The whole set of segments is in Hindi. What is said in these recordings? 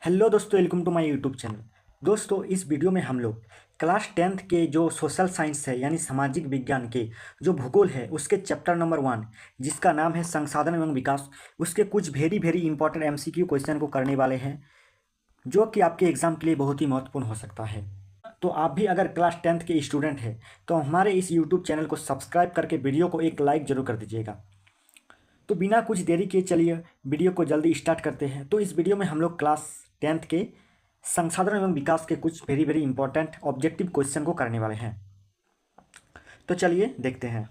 हेलो दोस्तों, welcome to my YouTube channel. दोस्तों, इस वीडियो में हम लोग क्लास 10th के जो सोशल साइंस है यानी सामाजिक विज्ञान के जो भूगोल है उसके चैप्टर नंबर 1 जिसका नाम है संसाधन एवं विकास, उसके कुछ very very important MCQ question को करने वाले हैं जो कि आपके एग्जाम के लिए बहुत ही महत्वपूर्ण हो सकता है। तो आप भी अगर क्लास 10th के स्टूडेंट हैं तो हमारे इस यूट्यूब चैनल को सब्सक्राइब करके वीडियो को एक लाइक जरूर कर दीजिएगा। तो बिना कुछ देरी के चलिए वीडियो को जल्दी स्टार्ट करते हैं। तो इस वीडियो में हम लोग क्लास 10th के संसाधन एवं विकास के कुछ very very important objective question को करने वाले हैं। तो चलिए देखते हैं।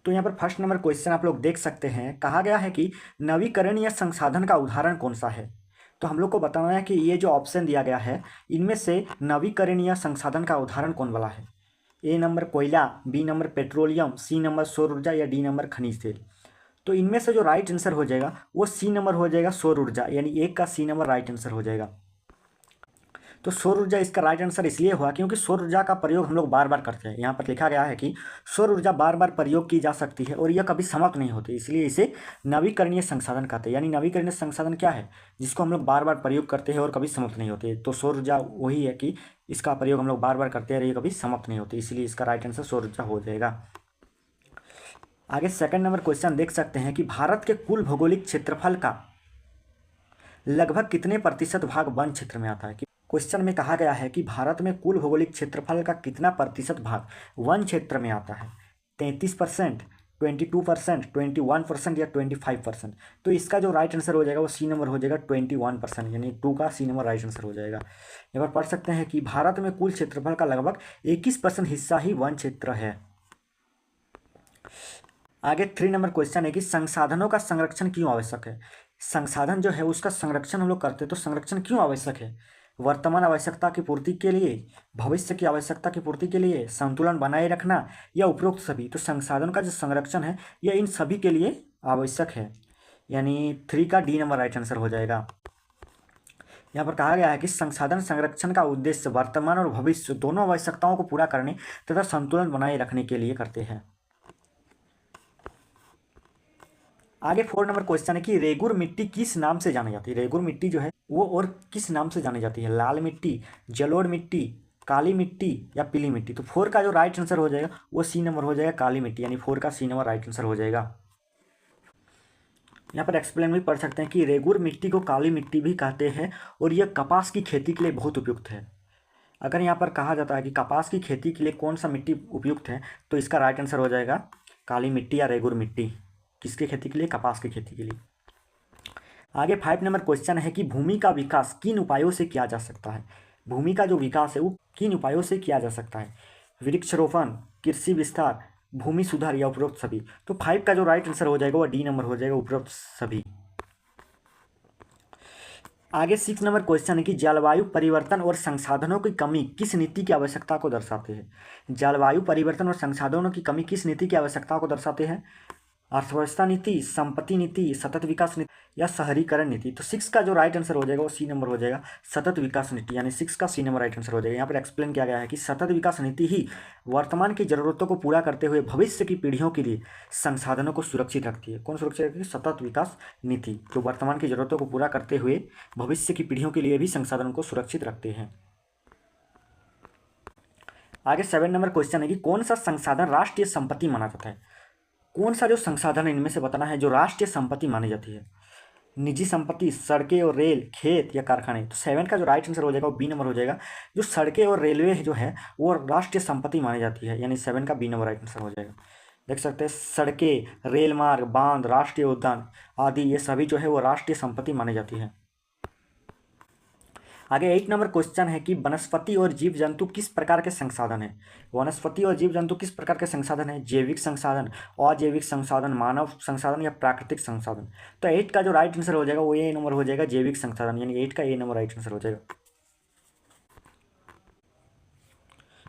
तो यहाँ पर फर्स्ट नंबर क्वेश्चन आप लोग देख सकते हैं, कहा गया है कि नवीकरणीय संसाधन का उदाहरण कौन सा है। तो हम लोग को बताना है कि ये जो ऑप्शन दिया गया है इनमें से नवीकरणीय संसाधन का उदाहरण कौन वाला है। ए नंबर कोयला, B number petroleum, C number सौर ऊर्जा या डी नंबर खनिज तेल। तो इनमें से जो राइट आंसर हो जाएगा वो सी नंबर हो जाएगा, सौर ऊर्जा, यानी एक का सी नंबर राइट आंसर हो जाएगा। तो सौर ऊर्जा इसका राइट आंसर इसलिए हुआ क्योंकि सौर ऊर्जा का प्रयोग हम लोग बार बार करते हैं। यहाँ पर लिखा गया है कि सौर ऊर्जा बार बार प्रयोग की जा सकती है और यह कभी समाप्त नहीं होती, इसलिए इसे नवीकरणीय संसाधन कहते हैं। यानी नवीकरणीय संसाधन क्या है, जिसको हम लोग बार बार प्रयोग करते हैं और कभी समाप्त नहीं होते। तो सौर ऊर्जा वही है कि इसका प्रयोग हम लोग बार बार करते हैं और ये कभी समाप्त नहीं होती, इसलिए इसका राइट आंसर सौर ऊर्जा हो जाएगा। आगे सेकंड नंबर क्वेश्चन देख सकते हैं कि भारत के कुल भौगोलिक क्षेत्रफल का लगभग कितने प्रतिशत भाग वन क्षेत्र में आता है। क्वेश्चन में कहा गया है कि भारत में कुल भौगोलिक क्षेत्रफल का कितना प्रतिशत भाग वन क्षेत्र में आता है। 33%, 22%, 21% या 25%। तो इसका जो राइट आंसर हो जाएगा वो सी नंबर हो जाएगा 21%, यानी 2 का सी नंबर राइट आंसर हो जाएगा। यहाँ पर पढ़ सकते हैं कि भारत में कुल क्षेत्रफल का लगभग 21% हिस्सा ही वन क्षेत्र है। आगे 3 नंबर क्वेश्चन है कि संसाधनों का संरक्षण क्यों आवश्यक है। संसाधन जो है उसका संरक्षण हम लोग करते हैं, तो संरक्षण क्यों आवश्यक है। वर्तमान आवश्यकता की पूर्ति के लिए, भविष्य की आवश्यकता की पूर्ति के लिए, संतुलन बनाए रखना या उपरोक्त सभी। तो संसाधन का जो संरक्षण है यह इन सभी के लिए आवश्यक है, यानी 3 का डी नंबर राइट आंसर हो जाएगा। यहाँ पर कहा गया है कि संसाधन संरक्षण का उद्देश्य वर्तमान और भविष्य दोनों आवश्यकताओं को पूरा करने तथा संतुलन बनाए रखने के लिए करते हैं। आगे 4 नंबर क्वेश्चन है कि रेगुर मिट्टी किस नाम से जानी जाती है। रेगुर मिट्टी जो है वो और किस नाम से जानी जाती है। लाल मिट्टी, जलोढ़ मिट्टी, काली मिट्टी या पीली मिट्टी। तो 4 का जो राइट आंसर हो जाएगा वो सी नंबर हो जाएगा, काली मिट्टी, यानी 4 का सी नंबर राइट आंसर हो जाएगा। यहाँ पर एक्सप्लेन भी पढ़ सकते हैं कि रेगुर मिट्टी को काली मिट्टी भी कहते हैं और यह कपास की खेती के लिए बहुत उपयुक्त है। अगर यहाँ पर कहा जाता है कि कपास की खेती के लिए कौन सा मिट्टी उपयुक्त है तो इसका राइट आंसर हो जाएगा काली मिट्टी या रेगुर मिट्टी। किसकी खेती के लिए, कपास की खेती के लिए। आगे 5 नंबर क्वेश्चन है कि भूमि का विकास किन उपायों से किया जा सकता है। भूमि का जो विकास है वो किन उपायों से किया जा सकता है। वृक्षारोपण, कृषि विस्तार, भूमि सुधार या उपरोक्त सभी। तो 5 का जो राइट आंसर हो जाएगा वो डी नंबर हो जाएगा, उपरोक्त सभी। आगे 6 नंबर क्वेश्चन है कि जलवायु परिवर्तन और संसाधनों की कमी किस नीति की आवश्यकता को दर्शाते हैं। जलवायु परिवर्तन और संसाधनों की कमी किस नीति की आवश्यकता को दर्शाते हैं। अर्थव्यवस्था नीति, संपत्ति नीति, सतत विकास नीति या शहरीकरण नीति। तो 6 का जो राइट आंसर हो जाएगा वो सी नंबर हो जाएगा, सतत विकास नीति, यानी 6 का सी नंबर राइट आंसर हो जाएगा। यहाँ पर एक्सप्लेन किया गया है कि सतत विकास नीति ही वर्तमान की जरूरतों को पूरा करते हुए भविष्य की पीढ़ियों के लिए संसाधनों को सुरक्षित रखती है। कौन सुरक्षित रखती है, सतत विकास नीति, जो वर्तमान की जरूरतों को पूरा करते हुए भविष्य की पीढ़ियों के लिए भी संसाधनों को सुरक्षित रखते हैं। आगे 7 नंबर क्वेश्चन है कि कौन सा संसाधन राष्ट्रीय संपत्ति माना जाता है। कौन सा जो संसाधन है इनमें से बताना है जो राष्ट्रीय संपत्ति मानी जाती है। निजी संपत्ति, सड़कें और रेल, खेत या कारखाने। तो 7 का जो राइट आंसर हो जाएगा वो बी नंबर हो जाएगा। जो सड़कें और रेलवे जो है वो राष्ट्रीय संपत्ति मानी जाती है, यानी 7 का बी नंबर राइट आंसर हो जाएगा। देख सकते हैं सड़कें, रेल मार्ग, बांध, राष्ट्रीय उद्यान आदि ये सभी जो है वो राष्ट्रीय संपत्ति मानी जाती है। आगे 8 नंबर क्वेश्चन है कि वनस्पति और जीव जंतु किस प्रकार के संसाधन है। वनस्पति और जीव जंतु किस प्रकार के संसाधन है। जैविक संसाधन, अजैविक संसाधन, मानव संसाधन या प्राकृतिक संसाधन। तो 8 का जो राइट आंसर हो जाएगा वो ए नंबर हो जाएगा, जैविक संसाधन, यानी 8 का ए नंबर राइट आंसर हो जाएगा।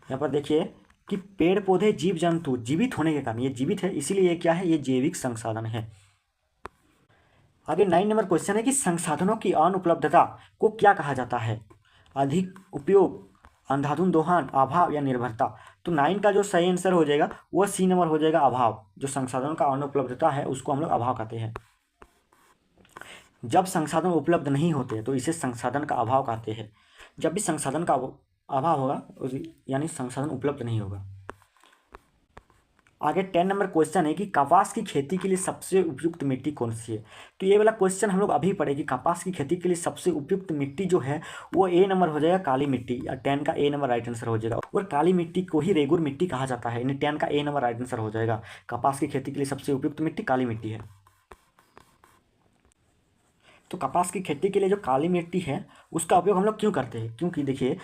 यहाँ पर देखिए कि पेड़ पौधे जीव जंतु जीवित होने के कारण, ये जीवित है इसीलिए ये क्या है, ये जैविक संसाधन है। आगे 9 नंबर क्वेश्चन है कि संसाधनों की अनुपलब्धता को क्या कहा जाता है। अधिक उपयोग, अंधाधुंध दोहन, अभाव या निर्भरता। तो 9 का जो सही आंसर हो जाएगा वो सी नंबर हो जाएगा, अभाव। जो संसाधनों का अनुपलब्धता है उसको हम लोग अभाव कहते हैं। जब संसाधन उपलब्ध नहीं होते तो इसे संसाधन का अभाव कहते हैं। जब भी संसाधन का अभाव होगा यानी संसाधन उपलब्ध नहीं होगा। आगे 10 नंबर क्वेश्चन है कि कपास की खेती के लिए सबसे उपयुक्त मिट्टी कौन सी है। तो ये वाला क्वेश्चन हम लोग अभी पढ़े कि कपास की खेती के लिए सबसे उपयुक्त मिट्टी जो है वो ए नंबर हो जाएगा, काली मिट्टी, या 10 का ए नंबर राइट आंसर हो जाएगा। और काली मिट्टी को ही रेगुर मिट्टी कहा जाता है, यानी 10 का ए नंबर राइट आंसर हो जाएगा। कपास की खेती के लिए सबसे उपयुक्त मिट्टी काली मिट्टी है। तो कपास की खेती के लिए जो काली मिट्टी है उसका उपयोग हम लोग क्यों करते हैं, क्योंकि देखिए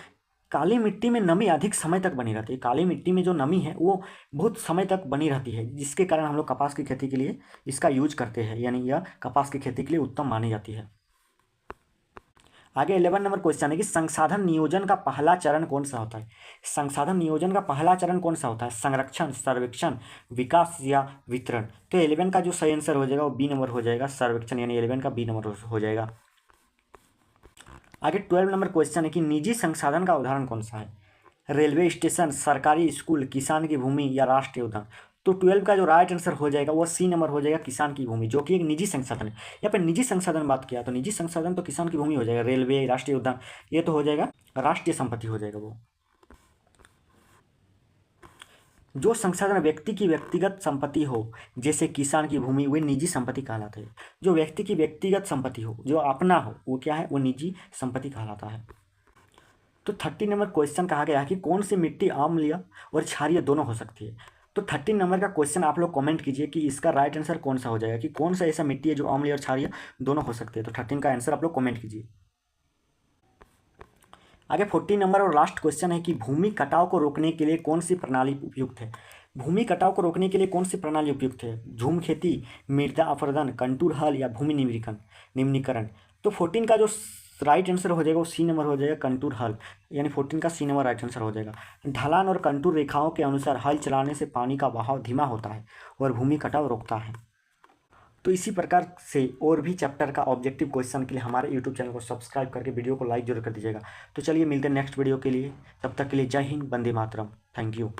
काली मिट्टी में नमी अधिक समय तक बनी रहती है। काली मिट्टी में जो नमी है वो बहुत समय तक बनी रहती है, जिसके कारण हम लोग कपास की खेती के लिए इसका यूज करते हैं, यानी यह कपास की खेती के लिए उत्तम मानी जाती है। आगे 11 नंबर क्वेश्चन है कि संसाधन नियोजन का पहला चरण कौन सा होता है। संसाधन नियोजन का पहला चरण कौन सा होता है, संरक्षण, सर्वेक्षण, विकास या वितरण। तो 11 का जो सही आंसर हो जाएगा वो बी नंबर हो जाएगा, सर्वेक्षण, यानी 11 का बी नंबर हो जाएगा। आगे 12 नंबर क्वेश्चन है कि निजी संसाधन का उदाहरण कौन सा है। रेलवे स्टेशन, सरकारी स्कूल, किसान की भूमि या राष्ट्रीय उद्यान। तो 12 का जो राइट आंसर हो जाएगा वो सी नंबर हो जाएगा, किसान की भूमि, जो कि एक निजी संसाधन है। यहाँ पे निजी संसाधन बात किया तो निजी संसाधन तो किसान की भूमि हो जाएगा, रेलवे, राष्ट्रीय उद्यान ये तो हो जाएगा राष्ट्रीय संपत्ति हो जाएगा वो। जो संसाधन व्यक्ति की व्यक्तिगत संपत्ति हो जैसे किसान की भूमि, वे निजी संपत्ति कहलाते हैं। जो व्यक्ति की व्यक्तिगत संपत्ति हो, जो अपना हो, वो क्या है, वो निजी संपत्ति कहलाता है। तो 30 नंबर क्वेश्चन कहा गया है कि कौन सी मिट्टी अम्लीय और क्षारीय दोनों हो सकती है। तो 30 नंबर का क्वेश्चन आप लोग कमेंट कीजिए कि इसका राइट आंसर कौन सा हो जाएगा, कि कौन सा ऐसा मिट्टी है जो अम्लीय और क्षारीय दोनों हो सकती है। तो 13 का आंसर आप लोग कमेंट कीजिए। आगे 14 नंबर और लास्ट क्वेश्चन है कि भूमि कटाव को रोकने के लिए कौन सी प्रणाली उपयुक्त है। भूमि कटाव को रोकने के लिए कौन सी प्रणाली उपयुक्त है, झूम खेती, मृदा अपरदन, कंटूर हल या भूमि निम्नीकरण। तो 14 का जो राइट आंसर हो जाएगा वो सी नंबर हो जाएगा, कंटूर हल, यानी 14 का सी नंबर राइट आंसर हो जाएगा। ढलान और कंटूर रेखाओं के अनुसार हल चलाने से पानी का बहाव धीमा होता है और भूमि कटाव रोकता है। तो इसी प्रकार से और भी चैप्टर का ऑब्जेक्टिव क्वेश्चन के लिए हमारे यूट्यूब चैनल को सब्सक्राइब करके वीडियो को लाइक जरूर कर दीजिएगा। तो चलिए मिलते हैं नेक्स्ट वीडियो के लिए, तब तक के लिए जय हिंद, वंदे मातरम, थैंक यू।